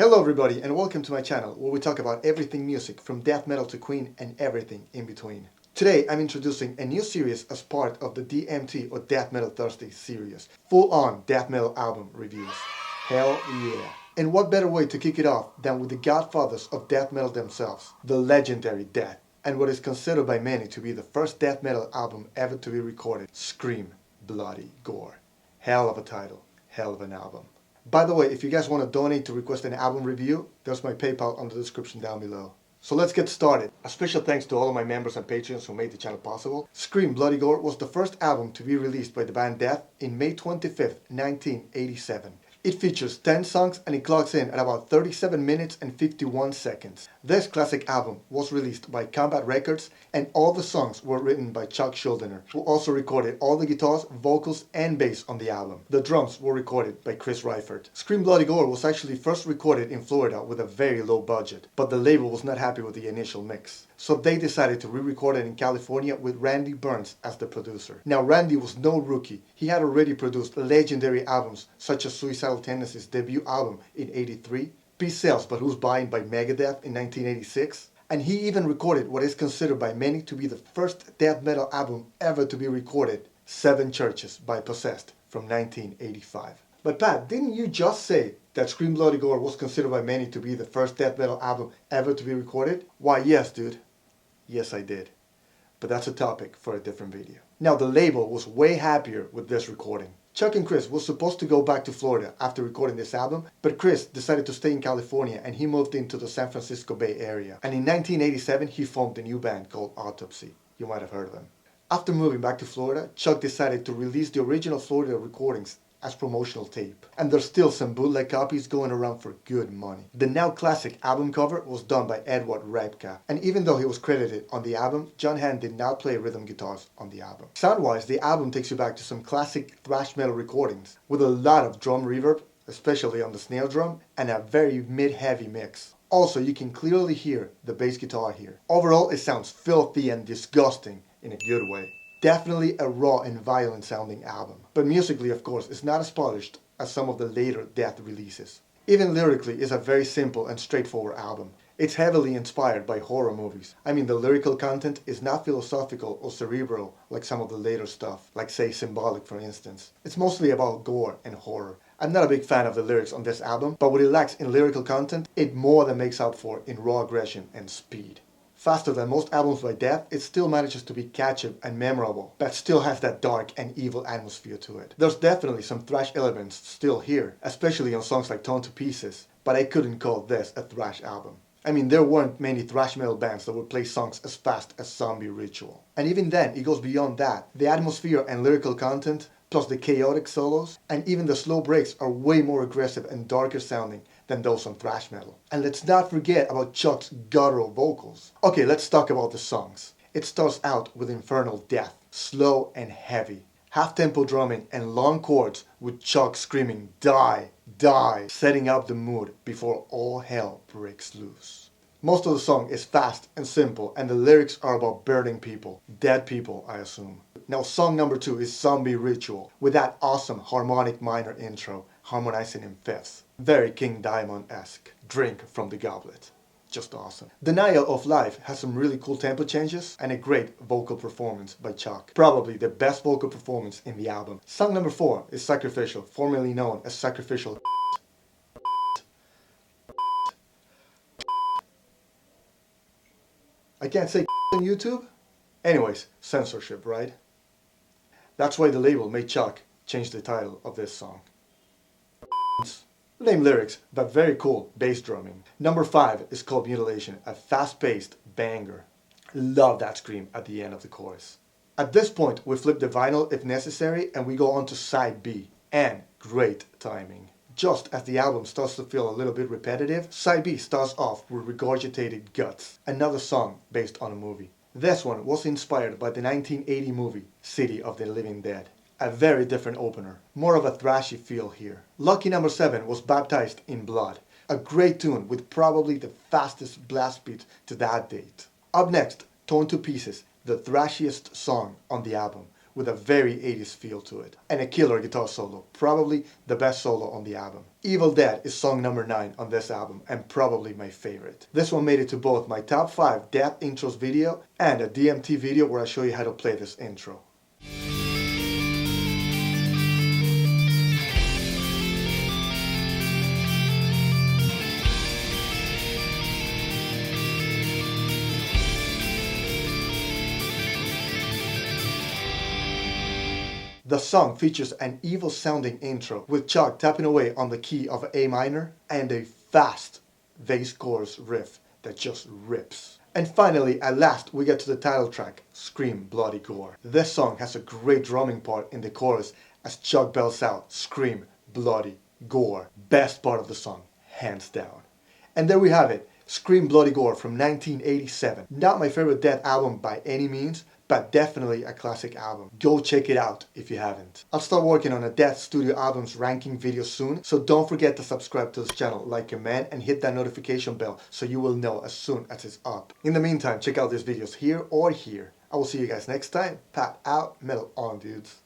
Hello everybody and welcome to my channel where we talk about everything music from death metal to Queen and everything in between. Today I'm introducing a new series as part of the DMT or Death Metal Thursday series. Full-on death metal album reviews. Hell yeah. And what better way to kick it off than with the godfathers of death metal themselves, the legendary Death, and what is considered by many to be the first death metal album ever to be recorded, Scream, Bloody Gore. Hell of a title, hell of an album. By the way, if you guys want to donate to request an album review, there's my PayPal on the description down below. So let's get started. A special thanks to all of my members and patrons who made the channel possible. Scream Bloody Gore was the first album to be released by the band Death in May 25th, 1987. It features 10 songs and it clocks in at about 37 minutes and 51 seconds. This classic album was released by Combat Records and all the songs were written by Chuck Schuldiner, who also recorded all the guitars, vocals and bass on the album. The drums were recorded by Chris Reifert. Scream Bloody Gore was actually first recorded in Florida with a very low budget, but the label was not happy with the initial mix. So they decided to re-record it in California with Randy Burns as the producer. Now Randy was no rookie. He had already produced legendary albums such as Suicidal Tendencies' debut album in '83, Peace Sells But Who's Buying by Megadeth in 1986, and he even recorded what is considered by many to be the first death metal album ever to be recorded, Seven Churches by Possessed from 1985. But Pat, didn't you just say that Scream Bloody Gore was considered by many to be the first death metal album ever to be recorded? Why yes, dude. Yes, I did. But that's a topic for a different video. Now, the label was way happier with this recording. Chuck and Chris was supposed to go back to Florida after recording this album, but Chris decided to stay in California and he moved into the San Francisco Bay Area. And in 1987, he formed a new band called Autopsy. You might have heard of them. After moving back to Florida, Chuck decided to release the original Florida recordings as promotional tape. And there's still some bootleg copies going around for good money. The now classic album cover was done by Edward Repka, and even though he was credited on the album, John Hand did not play rhythm guitars on the album. Sound-wise, the album takes you back to some classic thrash metal recordings with a lot of drum reverb, especially on the snare drum, and a very mid-heavy mix. Also, you can clearly hear the bass guitar here. Overall, it sounds filthy and disgusting in a good way. Definitely a raw and violent sounding album. But musically, of course, it's not as polished as some of the later Death releases. Even lyrically, it's a very simple and straightforward album. It's heavily inspired by horror movies. I mean, the lyrical content is not philosophical or cerebral like some of the later stuff, like say Symbolic for instance. It's mostly about gore and horror. I'm not a big fan of the lyrics on this album, but what it lacks in lyrical content, it more than makes up for in raw aggression and speed. Faster than most albums by Death, it still manages to be catchy and memorable, but still has that dark and evil atmosphere to it. There's definitely some thrash elements still here, especially on songs like Torn to Pieces, but I couldn't call this a thrash album. I mean, there weren't many thrash metal bands that would play songs as fast as Zombie Ritual. And even then, it goes beyond that. The atmosphere and lyrical content, plus the chaotic solos, and even the slow breaks are way more aggressive and darker sounding than those on thrash metal. And let's not forget about Chuck's guttural vocals. Okay, let's talk about the songs. It starts out with Infernal Death, slow and heavy. Half-tempo drumming and long chords with Chuck screaming, "Die, die," setting up the mood before all hell breaks loose. Most of the song is fast and simple and the lyrics are about burning people. Dead people, I assume. Now song number 2 is Zombie Ritual, with that awesome harmonic minor intro, harmonizing in fifths. Very King Diamond-esque. Drink from the goblet. Just awesome. Denial of Life has some really cool tempo changes and a great vocal performance by Chuck. Probably the best vocal performance in the album. Song number 4 is Sacrificial, formerly known as Sacrificial. I can't say on YouTube? Anyways, censorship, right? That's why the label made Chuck change the title of this song. Lame lyrics, but very cool bass drumming. Number 5 is called Mutilation, a fast-paced banger. Love that scream at the end of the chorus. At this point, we flip the vinyl if necessary and we go on to side B. And great timing. Just as the album starts to feel a little bit repetitive, side B starts off with Regurgitated Guts, another song based on a movie. This one was inspired by the 1980 movie City of the Living Dead. A very different opener, more of a thrashy feel here. Lucky number 7 was Baptized in Blood, a great tune with probably the fastest blast beat to that date. Up next, Torn to Pieces, the thrashiest song on the album, with a very 80s feel to it. And a killer guitar solo, probably the best solo on the album. Evil Dead is song number 9 on this album and probably my favorite. This one made it to both my top 5 death intros video and a DMT video where I show you how to play this intro. The song features an evil sounding intro with Chuck tapping away on the key of A minor and a fast bass chorus riff that just rips. And finally, at last, we get to the title track, Scream Bloody Gore. This song has a great drumming part in the chorus as Chuck bells out, Scream Bloody Gore. Best part of the song, hands down. And there we have it, Scream Bloody Gore from 1987. Not my favorite Death album by any means, but definitely a classic album. Go check it out if you haven't. I'll start working on a Death Studio albums ranking video soon, so don't forget to subscribe to this channel, like your man, and hit that notification bell so you will know as soon as it's up. In the meantime, check out these videos here or here. I will see you guys next time. Pat out, metal on, dudes.